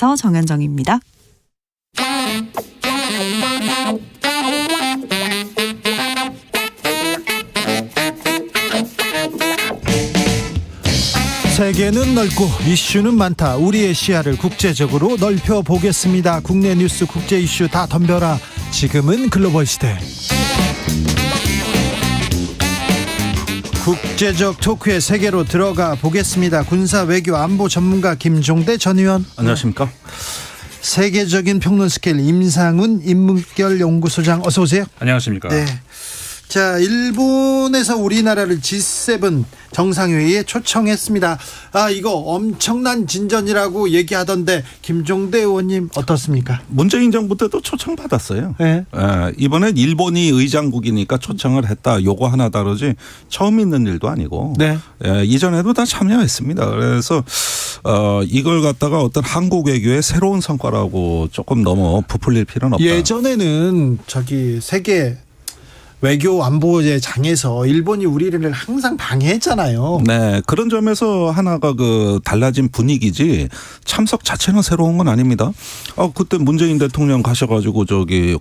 정현정입니다. 세계는 넓고 이슈는 많다. 우리의 시야를 국제적으로 넓혀보겠습니다. 국내 뉴스, 국제 이슈 다 덤벼라. 지금은 글로벌 시대. 국제적 토크의 세계로 들어가 보겠습니다. 군사 외교 안보 전문가 김종대 전 의원. 안녕하십니까. 세계적인 평론 스케일 임상훈 인문결 연구소장, 어서 오세요. 안녕하십니까. 네. 자, 일본에서 우리나라를 G7 정상회의에 초청했습니다. 이거 엄청난 진전이라고 얘기하던데 김종대 의원님 어떻습니까? 문재인 정부 때도 초청받았어요. 네. 이번엔 일본이 의장국이니까 초청을 했다. 요거 하나 다르지 처음 있는 일도 아니고 네. 이전에도 다 참여했습니다. 그래서 이걸 갖다가 어떤 한국 외교의 새로운 성과라고 조금 너무 부풀릴 필요는 없다. 예전에는 세계 외교 안보의 장에서 일본이 우리를 항상 방해했잖아요. 네, 그런 점에서 하나가 달라진 분위기지 참석 자체는 새로운 건 아닙니다. 그때 문재인 대통령 가셔가지고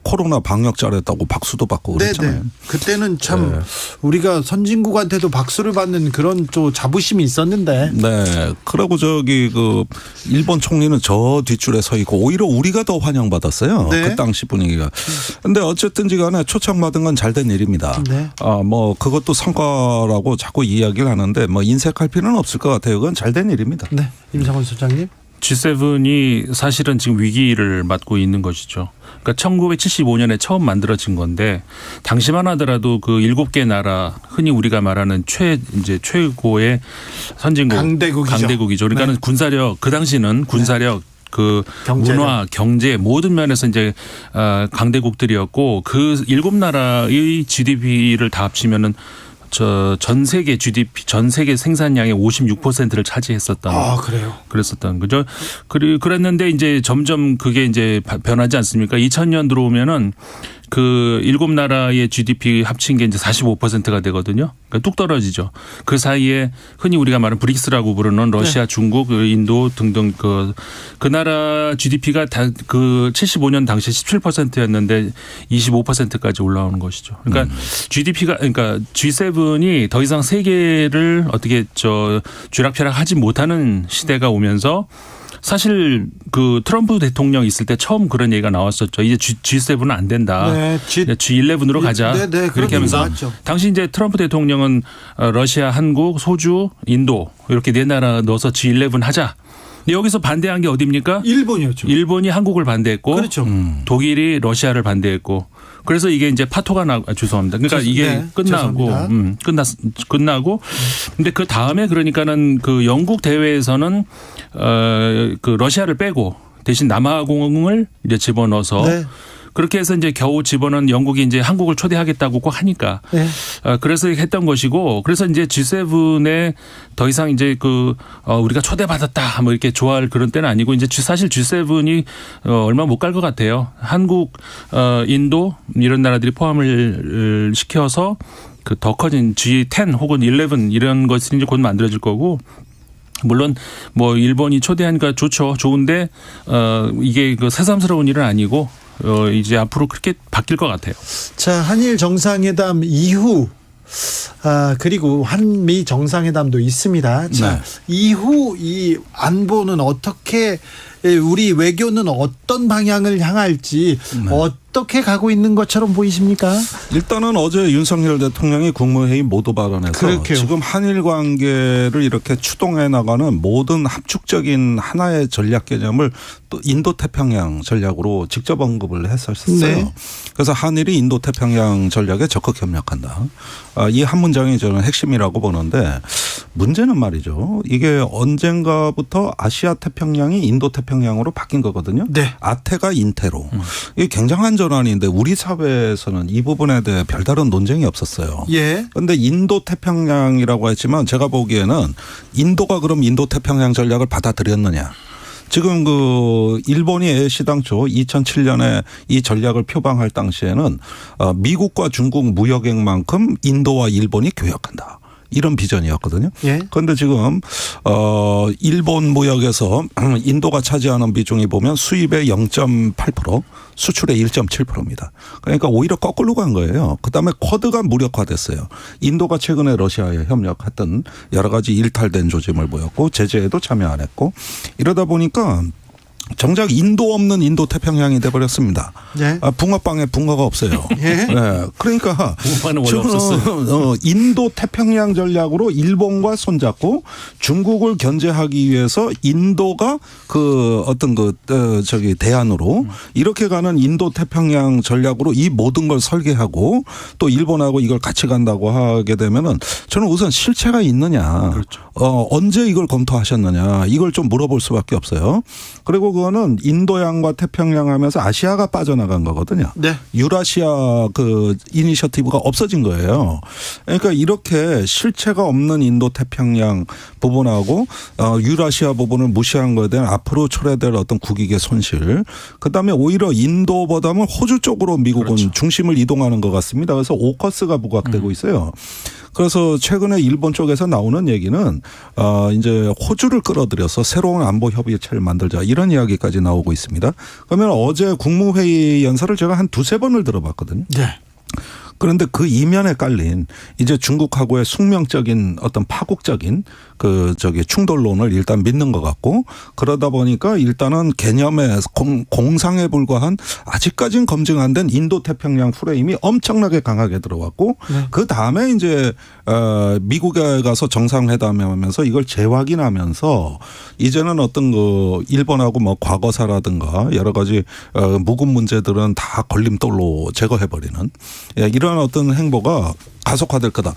코로나 방역 잘했다고 박수도 받고 그랬잖아요. 네네. 그때는 참 우리가 선진국한테도 박수를 받는 그런 좀 자부심이 있었는데. 네, 그러고 일본 총리는 저 뒷줄에 서 있고 오히려 우리가 더 환영받았어요. 네. 그 당시 분위기가. 근데 어쨌든지간에 초청받은 건 잘된 일입니다. 네. 그것도 성과라고 자꾸 이야기를 하는데 인색할 필요는 없을 것 같아요. 그건 잘된 일입니다. 네, 임상훈 소장님. G7이 사실은 지금 위기를 맞고 있는 것이죠. 그러니까 1975년에 처음 만들어진 건데 당시만 하더라도 7개 나라, 흔히 우리가 말하는 최고의 선진국 강대국이죠. 그러니까는 네. 군사력, 그 당시는 군사력, 문화, 경제 모든 면에서 강대국들이었고 그 7나라의 GDP를 다 합치면은 전 세계 GDP, 전 세계 생산량의 56%를 차지했었던. 그래요. 그랬었던 거죠. 그랬는데 이제 점점 그게 변하지 않습니까? 2000년 들어오면은 7나라의 GDP 합친 게 이제 45%가 되거든요. 그러니까 뚝 떨어지죠. 그 사이에 흔히 우리가 말하는 브릭스라고 부르는 러시아, 네. 중국, 인도 등등 그 나라 GDP가 다 75년 당시에 17%였는데 25%까지 올라오는 것이죠. 그러니까 그러니까 G7이 더 이상 세계를 어떻게 쥐락펴락하지 못하는 시대가 오면서 사실 트럼프 대통령 있을 때 처음 그런 얘기가 나왔었죠. 이제 G7은 안 된다. 네, G11으로 가자. 네, 그렇게 하면서 나왔죠. 당시 이제 트럼프 대통령은 러시아, 한국, 소주, 인도 이렇게 4나라 넣어서 G11 하자. 근데 여기서 반대한 게 어디입니까? 일본이었죠. 일본이 한국을 반대했고, 그렇죠. 독일이 러시아를 반대했고. 그래서 이게 이제 파토가 죄송합니다. 그러니까 이게 끝나고 근데 그 다음에 그러니까는 영국 대회에서는 러시아를 빼고 대신 남아공을 이제 집어넣어서 네. 그렇게 해서 이제 겨우 집어넣은 영국이 이제 한국을 초대하겠다고 꼭 하니까. 네. 그래서 했던 것이고 그래서 이제 G7에 더 이상 이제 우리가 초대받았다 이렇게 좋아할 그런 때는 아니고 이제 사실 G7이 얼마 못 갈 것 같아요. 한국, 인도 이런 나라들이 포함을 시켜서 더 커진 G10 혹은 11 이런 것이 이제 곧 만들어질 거고. 물론 일본이 초대하니까 좋은데 이게 새삼스러운 일은 아니고 이제 앞으로 그렇게 바뀔 것 같아요. 자, 한일 정상회담 이후 그리고 한미 정상회담도 있습니다. 자, 네. 이후 이 안보는 어떻게 우리 외교는 어떤 방향을 향할지 어떻게 가고 있는 것처럼 보이십니까? 일단은 어제 윤석열 대통령이 국무회의 모두 발언에서 그렇게요. 지금 한일 관계를 이렇게 추동해 나가는 모든 합축적인 하나의 전략 개념을 또 인도태평양 전략으로 직접 언급을 했었어요. 네. 그래서 한일이 인도태평양 전략에 적극 협력한다. 이 한 문장이 저는 핵심이라고 보는데 문제는 말이죠. 이게 언젠가부터 아시아 태평양이 인도태평양으로 바뀐 거거든요. 네. 아태가 인태로. 이게 굉장한 전환인데 우리 사회에서는 이 부분에 대해 별다른 논쟁이 없었어요. 예. 그런데 인도태평양이라고 했지만 제가 보기에는 인도가 그럼 인도태평양 전략을 받아들였느냐. 지금 일본이 애시당초 2007년에 이 전략을 표방할 당시에는 미국과 중국 무역액만큼 인도와 일본이 교역한다. 이런 비전이었거든요. 예. 그런데 지금 일본 무역에서 인도가 차지하는 비중이 보면 수입의 0.8%, 수출의 1.7%입니다. 그러니까 오히려 거꾸로 간 거예요. 그다음에 쿼드가 무력화됐어요. 인도가 최근에 러시아에 협력했던 여러 가지 일탈된 조짐을 보였고 제재에도 참여 안 했고 이러다 보니까 정작 인도 없는 인도 태평양이 돼버렸습니다. 예. 붕어빵에 붕어가 없어요. 예. 네. 그러니까 붕어빵은 원래 없었어요. 인도 태평양 전략으로 일본과 손잡고 중국을 견제하기 위해서 인도가 그 어떤 대안으로 이렇게 가는 인도 태평양 전략으로 이 모든 걸 설계하고 또 일본하고 이걸 같이 간다고 하게 되면은 저는 우선 실체가 있느냐. 그렇죠. 언제 이걸 검토하셨느냐. 이걸 좀 물어볼 수밖에 없어요. 그리고 그거는 인도양과 태평양 하면서 아시아가 빠져나간 거거든요. 네. 유라시아 그 이니셔티브가 없어진 거예요. 그러니까 이렇게 실체가 없는 인도 태평양 부분하고 유라시아 부분을 무시한 거에 대한 앞으로 초래될 어떤 국익의 손실. 그다음에 오히려 인도보다는 호주 쪽으로 미국은 그렇죠. 중심을 이동하는 것 같습니다. 그래서 오커스가 부각되고 있어요. 그래서 최근에 일본 쪽에서 나오는 얘기는 이제 호주를 끌어들여서 새로운 안보 협의체를 만들자 이런 이야기까지 나오고 있습니다. 그러면 어제 국무회의 연설을 제가 한 두세 번을 들어봤거든요. 네. 그런데 그 이면에 깔린 이제 중국하고의 숙명적인 어떤 파국적인 충돌론을 일단 믿는 것 같고 그러다 보니까 일단은 개념의 공상에 불과한 아직까지는 검증 안 된 인도 태평양 프레임이 엄청나게 강하게 들어왔고 네. 그 다음에 이제 미국에 가서 정상회담하면서 이걸 재확인하면서 이제는 어떤 일본하고 뭐 과거사라든가 여러 가지 묵은 문제들은 다 걸림돌로 제거해버리는 이런 어떤 행보가 가속화될 거다.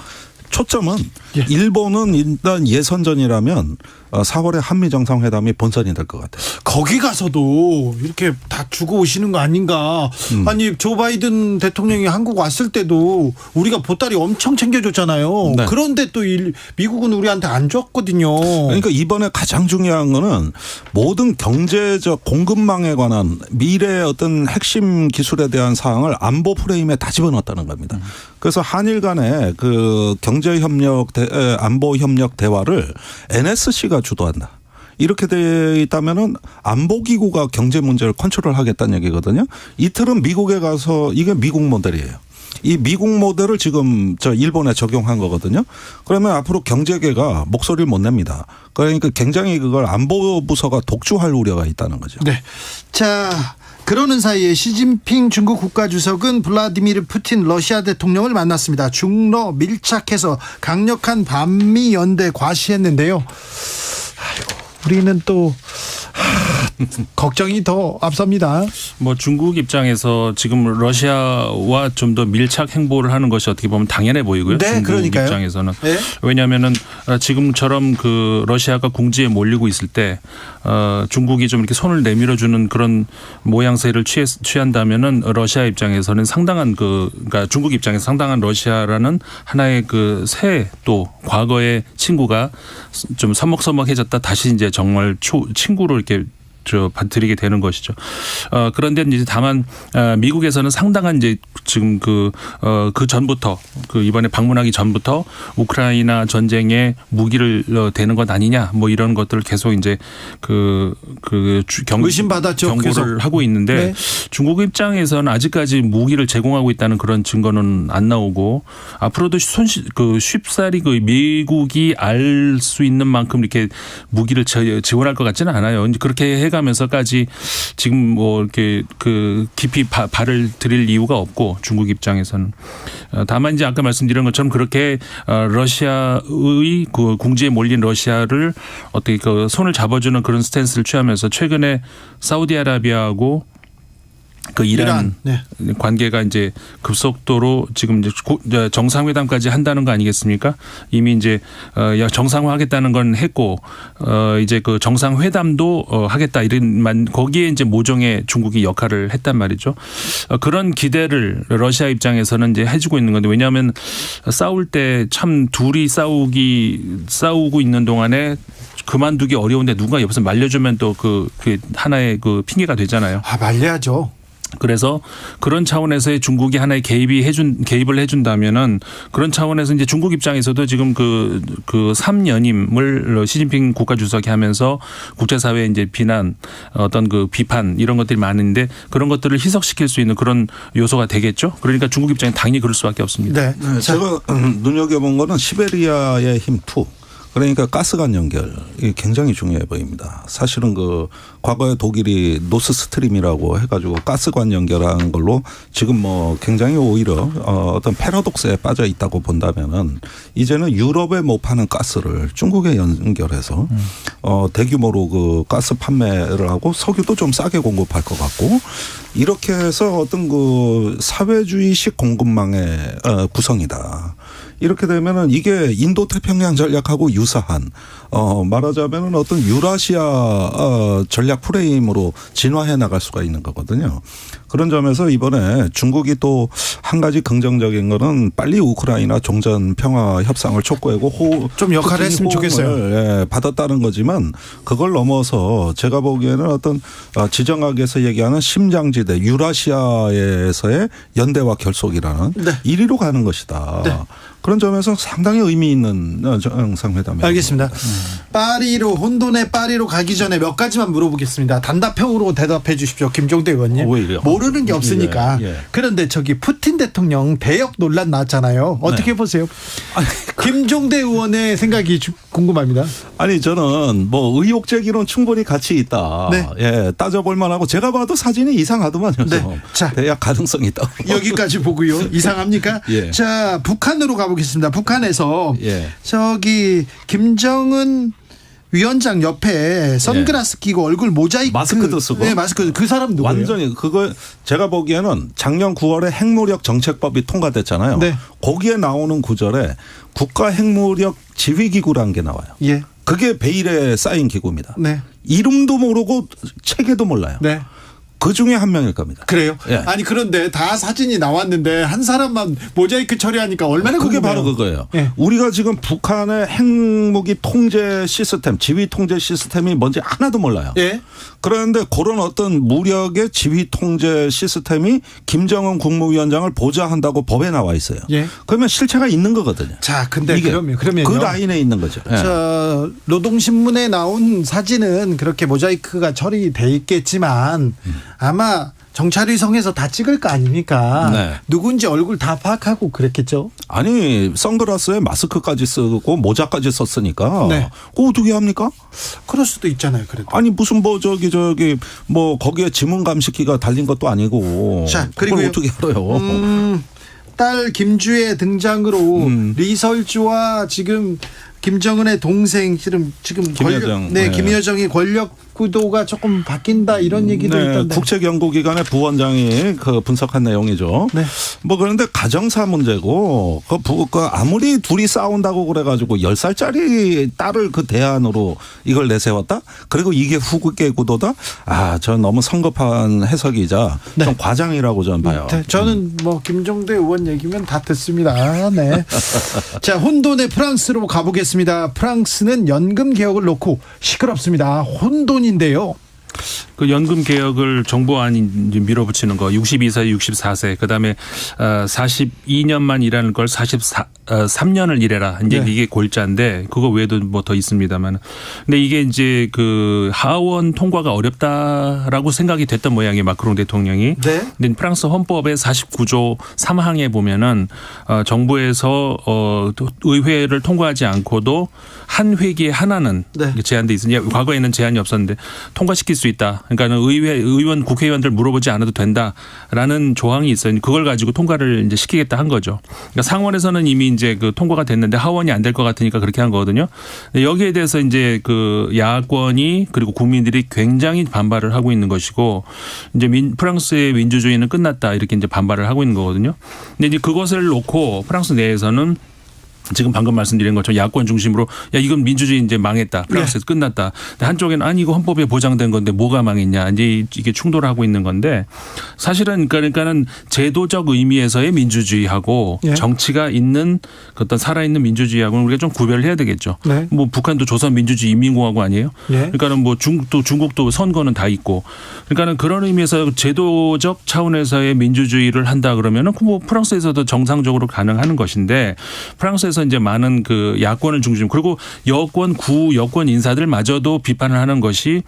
초점은 예. 일본은 일단 예선전이라면 4월에 한미 정상회담이 본선이 될 것 같아요. 거기 가서도 이렇게 다 주고 오시는 거 아닌가. 아니 조 바이든 대통령이 한국 왔을 때도 우리가 보따리 엄청 챙겨줬잖아요. 네. 그런데 또 미국은 우리한테 안 줬거든요. 그러니까 이번에 가장 중요한 거는 모든 경제적 공급망에 관한 미래의 어떤 핵심 기술에 대한 사항을 안보 프레임에 다 집어넣었다는 겁니다. 그래서 한일 간의 그 경제협력 안보협력 대화를 NSC가 주도한다. 이렇게 되어 있다면은 안보기구가 경제 문제를 컨트롤하겠다는 얘기거든요. 이틀은 미국에 가서 이게 미국 모델이에요. 이 미국 모델을 지금 일본에 적용한 거거든요. 그러면 앞으로 경제계가 목소리를 못 냅니다. 그러니까 굉장히 그걸 안보부서가 독주할 우려가 있다는 거죠. 네. 자. 그러는 사이에 시진핑 중국 국가주석은 블라디미르 푸틴 러시아 대통령을 만났습니다. 중러 밀착해서 강력한 반미 연대 과시했는데요. 아이고, 우리는 또 걱정이 더 앞섭니다. 뭐 중국 입장에서 지금 러시아와 좀 더 밀착 행보를 하는 것이 어떻게 보면 당연해 보이고요. 네, 중국 그러니까요. 입장에서는 네. 왜냐하면은 지금처럼 그 러시아가 궁지에 몰리고 있을 때 중국이 좀 이렇게 손을 내밀어주는 그런 모양새를 취한다면은 러시아 입장에서는 상당한 그러니까 중국 입장에서 상당한 러시아라는 하나의 그 새 또 과거의 친구가 좀 서먹서먹해졌다 다시 이제 정말 친구로 이렇게 받들이게 되는 것이죠. 그런데 이제 다만 미국에서는 상당한 이제 지금 그 전부터 그 이번에 방문하기 전부터 우크라이나 전쟁에 무기를 대는 것 아니냐 뭐 이런 것들을 계속 이제 의심받았죠. 경고를 계속. 하고 있는데 네. 중국 입장에서는 아직까지 무기를 제공하고 있다는 그런 증거는 안 나오고 앞으로도 쉽사리 그 미국이 알 수 있는 만큼 이렇게 무기를 지원할 것 같지는 않아요. 그렇게 해가면서까지 지금 뭐 이렇게 깊이 발을 들일 이유가 없고 중국 입장에서는 다만 이제 아까 말씀드린 것처럼 그렇게 러시아의 그 궁지에 몰린 러시아를 어떻게 그 손을 잡아주는 그런 스탠스를 취하면서 최근에 사우디아라비아하고 그 이란 네. 관계가 이제 급속도로 지금 이제 정상회담까지 한다는 거 아니겠습니까? 이미 이제 정상화하겠다는 건 했고 이제 그 정상회담도 하겠다 이런 거기에 이제 모종의 중국이 역할을 했단 말이죠. 그런 기대를 러시아 입장에서는 이제 해주고 있는 건데 왜냐하면 싸울 때 참 둘이 싸우고 있는 동안에 그만두기 어려운데 누가 옆에서 말려주면 또 그 하나의 그 핑계가 되잖아요. 말려야죠. 그래서 그런 차원에서의 중국이 하나의 개입을 해준다면은 그런 차원에서 이제 중국 입장에서도 지금 그 3연임을 시진핑 국가주석이 하면서 국제사회에 이제 비난 어떤 그 비판 이런 것들이 많은데 그런 것들을 희석시킬 수 있는 그런 요소가 되겠죠. 그러니까 중국 입장에 당연히 그럴 수밖에 없습니다. 네. 제가 눈여겨본 거는 시베리아의 힘2. 그러니까 가스관 연결 이게 굉장히 중요해 보입니다. 사실은 그 과거에 독일이 노스스트림이라고 해가지고 가스관 연결한 걸로 지금 뭐 굉장히 오히려 어떤 패러독스에 빠져 있다고 본다면은 이제는 유럽에 못 파는 가스를 중국에 연결해서 대규모로 그 가스 판매를 하고 석유도 좀 싸게 공급할 것 같고 이렇게 해서 어떤 그 사회주의식 공급망의 구성이다. 이렇게 되면은 이게 인도 태평양 전략하고 유사한 말하자면은 어떤 유라시아 전략 프레임으로 진화해 나갈 수가 있는 거거든요. 그런 점에서 이번에 중국이 또 한 가지 긍정적인 거는 빨리 우크라이나 종전 평화 협상을 촉구하고 좀 역할을 했으면 좋겠어요. 예, 받았다는 거지만 그걸 넘어서 제가 보기에는 어떤 지정학에서 얘기하는 심장지대 유라시아에서의 연대와 결속이라는 네. 1위로 가는 것이다. 네. 그런 점에서 상당히 의미 있는 정상회담이에요. 알겠습니다. 파리로 혼돈의 파리로 가기 전에 몇 가지만 물어보겠습니다. 단답형으로 대답해 주십시오. 김종대 의원님. 오히려. 모르는 게 없으니까. 예. 그런데 저기 푸틴 대통령 대역 논란 나왔잖아요. 어떻게 네. 보세요? 김종대 의원의 생각이 궁금합니다. 아니 저는 뭐 의혹 제기론 충분히 가치 있다. 네. 예, 따져볼 만하고 제가 봐도 사진이 이상하더만요. 네. 자, 대약 가능성이 있다. 여기까지 보고요. 이상합니까? 예. 자, 북한으로 가보겠습니다. 북한에서 예. 저기 김정은 위원장 옆에 선글라스 끼고 얼굴 모자이크 마스크도 쓰고. 네, 마스크. 그 사람 누구예요? 완전히 그거 제가 보기에는 작년 9월에 핵무력 정책법이 통과됐잖아요. 네. 거기에 나오는 구절에 국가 핵무력 지휘기구라는 게 나와요. 예. 그게 베일에 쌓인 기구입니다. 네. 이름도 모르고 체계도 몰라요. 네. 그 중에 한 명일 겁니다. 그래요? 예. 아니 그런데 다 사진이 나왔는데 한 사람만 모자이크 처리하니까 얼마나 그게 궁금해요. 바로 그거예요. 예. 우리가 지금 북한의 핵무기 통제 시스템, 지휘 통제 시스템이 뭔지 하나도 몰라요. 예. 그런데 그런 어떤 무력의 지휘 통제 시스템이 김정은 국무위원장을 보좌한다고 법에 나와 있어요. 예. 그러면 실체가 있는 거거든요. 자, 근데 이게 그러면 그 라인에 있는 거죠. 예. 저 노동신문에 나온 사진은 그렇게 모자이크가 처리돼 있겠지만 아마 정찰위성에서 다 찍을 거 아닙니까? 네. 누군지 얼굴 다 파악하고 그랬겠죠. 아니 선글라스에 마스크까지 쓰고 모자까지 썼으니까 네. 그거 어떻게 합니까? 그럴 수도 있잖아요. 그래도. 아니 무슨 뭐 저기 뭐 거기에 지문 감식기가 달린 것도 아니고. 자, 그걸 그리고요. 어떻게 알아요? 딸 김주의 등장으로 리설주와 지금 김정은의 동생 지금 김여정. 네, 네. 김여정이 권력 구도가 조금 바뀐다 이런 얘기도 네, 있던데. 국책연구기관의 부원장이 그 분석한 내용이죠. 네. 뭐 그런데 가정사 문제고 그 아무리 둘이 싸운다고 그래가지고 10살짜리 딸을 그 대안으로 이걸 내세웠다. 그리고 이게 후계 구도다. 전 너무 성급한 해석이자 네. 좀 과장이라고 저는 봐요. 네, 저는 뭐 김종대 의원 얘기면 다 듣습니다. 네. 자, 혼돈의 프랑스로 가보겠습니다. 프랑스는 연금 개혁을 놓고 시끄럽습니다. 혼돈인데요. 그 연금 개혁을 정부안이 밀어붙이는 거 62세, 64세 그다음에 42년만 일하는 걸 43년을 일해라. 이제 네. 이게 골자인데 그거 외에도 뭐 더 있습니다만. 근데 이게 이제 그 하원 통과가 어렵다라고 생각이 됐던 모양이에요. 마크롱 대통령이. 네. 근데 프랑스 헌법의 49조 3항에 보면은 정부에서 의회를 통과하지 않고도 한 회기에 하나는 네. 제한돼 있으니 과거에는 제한이 없었는데 통과시킬 수 있다. 그러니까 의원, 국회의원들 물어보지 않아도 된다라는 조항이 있어요. 그걸 가지고 통과를 이제 시키겠다 한 거죠. 그러니까 상원에서는 이미 이제 그 통과가 됐는데 하원이 안 될 것 같으니까 그렇게 한 거거든요. 여기에 대해서 이제 그 야권이 그리고 국민들이 굉장히 반발을 하고 있는 것이고 이제 프랑스의 민주주의는 끝났다 이렇게 이제 반발을 하고 있는 거거든요. 근데 이제 그것을 놓고 프랑스 내에서는 지금 방금 말씀드린 것처럼 야권 중심으로 야 이건 민주주의 이제 망했다. 프랑스에서 끝났다. 근데 한쪽에는 아니 이거 헌법에 보장된 건데 뭐가 망했냐. 이제 이게 충돌하고 있는 건데 사실은 그러니까는 제도적 의미에서의 민주주의하고 예. 정치가 있는 그 어떤 살아있는 민주주의하고는 우리가 좀 구별을 해야 되겠죠. 네. 뭐 북한도 조선민주주의 인민공화국 아니에요? 예. 그러니까는 뭐 중국도 선거는 다 있고 그러니까는 그런 의미에서 제도적 차원에서의 민주주의를 한다 그러면은 뭐 프랑스에서도 정상적으로 가능한 것인데 프랑스에서 이제 많은 그 야권을 중심 그리고 여권 여권 인사들마저도 비판을 하는 것이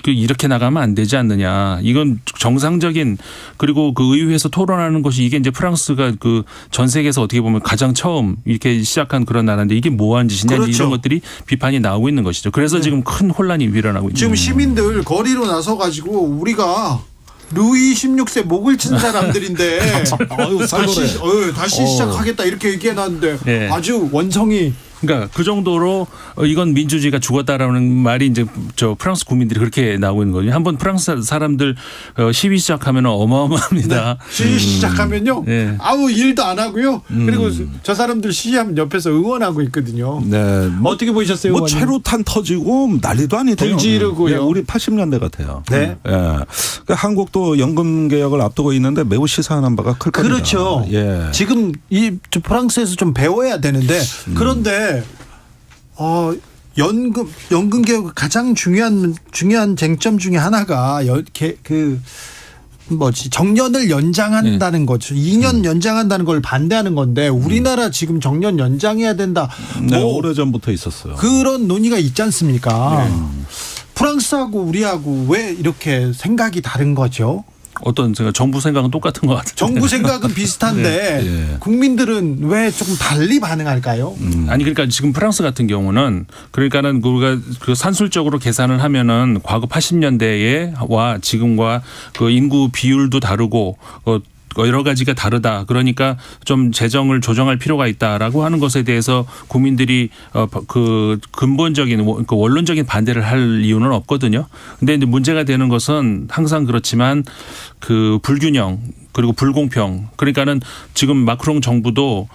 이렇게 나가면 안 되지 않느냐. 이건 정상적인 그리고 그 의회에서 토론하는 것이 이게 이제 프랑스가 그 전 세계에서 어떻게 보면 가장 처음 이렇게 시작한 그런 나라인데 이게 뭐한 짓이냐 그렇죠. 이런 것들이 비판이 나오고 있는 것이죠. 그래서 지금 큰 혼란이 일어나고 있는 지금 거예요. 시민들 거리로 나서 가지고 우리가 루이 16세 목을 친 사람들인데 다시 시작하겠다 이렇게 얘기해놨는데 네. 아주 원성이 그러니까 그 정도로 이건 민주주의가 죽었다라는 말이 이제 저 프랑스 국민들이 그렇게 나오고 있는 거죠. 한번 프랑스 사람들 시위 시작하면 어마어마합니다. 시위 시작하면요. 네. 아무 일도 안 하고요. 그리고 저 사람들 시위하면 옆에서 응원하고 있거든요. 네. 어떻게 보셨어요? 뭐 의원님? 최루탄 터지고 난리도 아니대요. 불 지르고요. 네, 우리 80년대 같아요. 네. 예. 그러니까 한국도 연금 개혁을 앞두고 있는데 매우 시사하는 바가 클 겁니다. 그렇죠. 예. 지금 이 프랑스에서 좀 배워야 되는데 그런데 연금 개혁 가장 중요한 쟁점 중에 하나가 정년을 연장한다는 거죠. 2년 연장한다는 걸 반대하는 건데 우리나라 지금 정년 연장해야 된다. 네, 오래전부터 있었어요. 그런 논의가 있지 않습니까? 프랑스하고 우리하고 왜 이렇게 생각이 다른 거죠? 어떤 정부 생각은 똑같은 것 같아요. 정부 생각은 비슷한데 네. 국민들은 왜 조금 달리 반응할까요? 아니 그러니까 지금 프랑스 같은 경우는 그러니까는 우리가 그 산술적으로 계산을 하면은 과거 80년대와 지금과 그 인구 비율도 다르고 여러 가지가 다르다. 그러니까 좀 재정을 조정할 필요가 있다라고 하는 것에 대해서 국민들이 그 근본적인 그 원론적인 반대를 할 이유는 없거든요. 근데 이제 문제가 되는 것은 항상 그렇지만 그 불균형 그리고 불공평. 그러니까는 지금 마크롱 정부도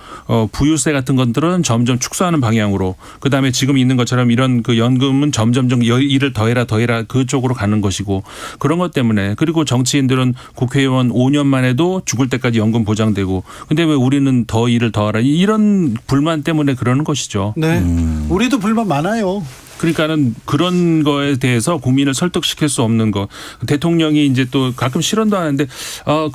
부유세 같은 것들은 점점 축소하는 방향으로 그다음에 지금 있는 것처럼 이런 그 연금은 점점 일을 더해라 그쪽으로 가는 것이고 그런 것 때문에 그리고 정치인들은 국회의원 5년만 해도 죽을 때까지 연금 보장되고 근데 왜 우리는 더 일을 더하라 이런 불만 때문에 그러는 것이죠. 네. 우리도 불만 많아요. 그러니까는 그런 거에 대해서 국민을 설득시킬 수 없는 거. 대통령이 이제 또 가끔 실언도 하는데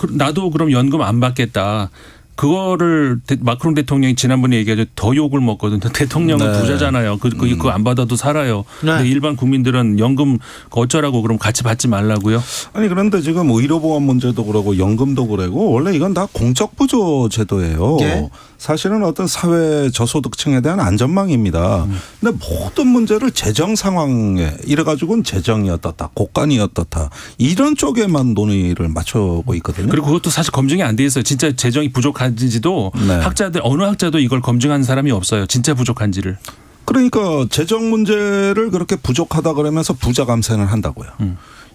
나도 그럼 연금 안 받겠다. 그거를 마크롱 대통령이 지난번에 얘기하죠. 더 욕을 먹거든요. 대통령은 네. 부자잖아요. 그거 안 받아도 살아요. 네. 근데 일반 국민들은 연금 어쩌라고 그럼 같이 받지 말라고요? 아니 그런데 지금 의료보험 문제도 그러고 연금도 그러고 원래 이건 다 공적부조 제도예요. 네. 사실은 어떤 사회 저소득층에 대한 안전망입니다. 근데 모든 문제를 재정 상황에 이래가지고는 재정이 어떻다, 국간이 어떻다 이런 쪽에만 논의를 맞춰고 있거든요. 그리고 그것도 사실 검증이 안 돼 있어요. 진짜 재정이 부족한지도 네. 어느 학자도 이걸 검증한 사람이 없어요. 진짜 부족한지를. 그러니까 재정 문제를 그렇게 부족하다 그러면서 부자 감세는 한다고요.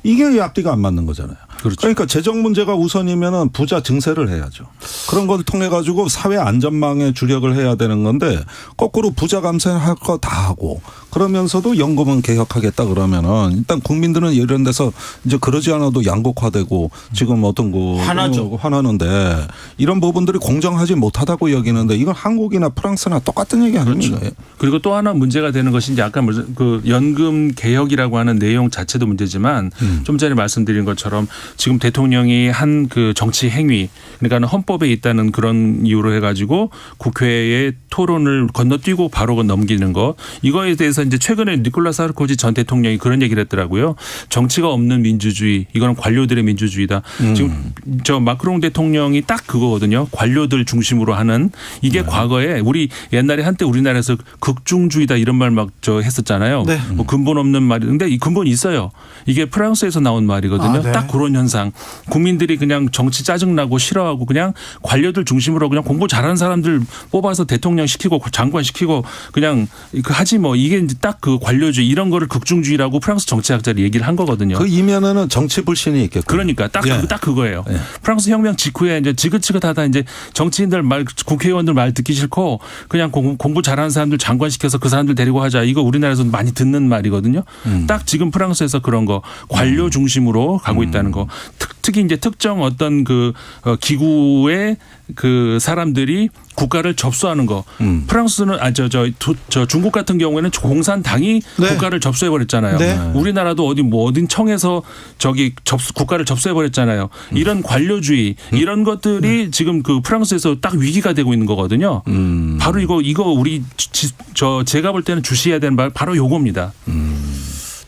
이게 앞뒤가 안 맞는 거잖아요. 그렇죠. 그러니까 재정 문제가 우선이면은 부자 증세를 해야죠. 그런 걸 통해 가지고 사회 안전망에 주력을 해야 되는 건데 거꾸로 부자 감세는 할 거 다 하고 그러면서도 연금은 개혁하겠다 그러면은 일단 국민들은 이런 데서 이제 그러지 않아도 양극화되고 지금 어떤 거 화나는데 이런 부분들이 공정하지 못하다고 여기는데 이건 한국이나 프랑스나 똑같은 얘기 아닙니까? 그렇죠. 그리고 또 하나 문제가 되는 것이 이제 아까 그 연금 개혁이라고 하는 내용 자체도 문제지만 좀 전에 말씀드린 것처럼 지금 대통령이 한 그 정치 행위 그러니까 헌법에 있다는 그런 이유로 해가지고 국회의 토론을 건너뛰고 바로 넘기는 거 이거에 대해서 이제 최근에 니콜라 사르코지 전 대통령이 그런 얘기를 했더라고요. 정치가 없는 민주주의 이거는 관료들의 민주주의다. 지금 저 마크롱 대통령이 딱 그거거든요. 관료들 중심으로 하는 이게 과거에 우리 옛날에 한때 우리나라에서 극중주의다 이런 말 막 했었잖아요. 네. 뭐 근본 없는 말인데 이 근본이 있어요. 이게 프랑스에서 나온 말이거든요. 아, 네. 딱 그런 현상. 국민들이 그냥 정치 짜증나고 싫어하고 그냥 관료들 중심으로 그냥 공부 잘하는 사람들 뽑아서 대통령 시키고 장관 시키고 그냥 하지 뭐 이게 이제 딱 그 관료주의 이런 거를 극중주의라고 프랑스 정치학자들이 얘기를 한 거거든요. 그 이면에는 정치 불신이 있겠고. 그러니까 딱 그거예요. 예. 프랑스 혁명 직후에 이제 지긋지긋하다 이제 정치인들 말, 국회의원들 말 듣기 싫고 그냥 공부 잘하는 사람들 장관 시켜서 그 사람들 데리고 하자. 이거 우리나라에서 많이 듣는 말이거든요. 딱 지금 프랑스에서 그런 거 관료 중심으로 가고 있다는 거. 특히 이제 특정 어떤 그 기구의 그 사람들이 국가를 접수하는 거. 프랑스는 저 중국 같은 경우에는 공산당이 네. 국가를 접수해 버렸잖아요. 네. 우리나라도 어딘 청에서 국가를 접수해 버렸잖아요. 이런 관료주의 이런 것들이 지금 그 프랑스에서 딱 위기가 되고 있는 거거든요. 바로 이거 우리 제가 볼 때는 주시해야 되는 말 바로 요겁니다.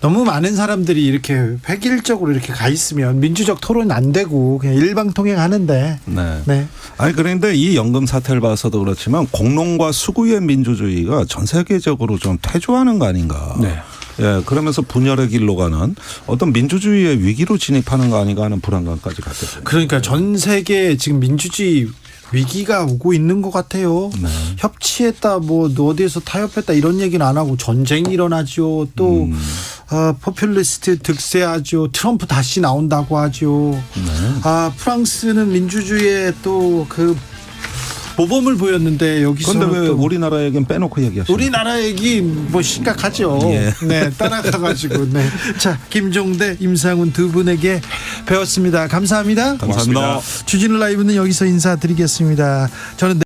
너무 많은 사람들이 이렇게 획일적으로 이렇게 가 있으면 민주적 토론 안 되고 그냥 일방통행하는데. 네. 네. 아니 그런데 이 연금 사태를 봐서도 그렇지만 공론과 수구의 민주주의가 전 세계적으로 좀 퇴조하는 거 아닌가. 네. 예, 그러면서 분열의 길로 가는 어떤 민주주의의 위기로 진입하는 거 아닌가 하는 불안감까지 갖게 됩니다. 그러니까 전 세계 지금 민주주의 위기가 오고 있는 것 같아요. 네. 협치했다, 뭐 어디에서 타협했다 이런 얘기는 안 하고 전쟁이 일어나죠. 또 포퓰리스트 득세하죠. 트럼프 다시 나온다고 하죠. 네. 프랑스는 민주주의의 또 그 모범을 보였는데 여기서 그런데 왜 우리나라 얘기는 빼놓고 얘기하시나요? 우리나라 얘기 뭐 심각하죠. 예. 네, 따라가가지고. 네. 자, 김종대, 임상훈 두 분에게 배웠습니다. 감사합니다. 감사합니다. 주진우 라이브는 여기서 인사드리겠습니다. 저는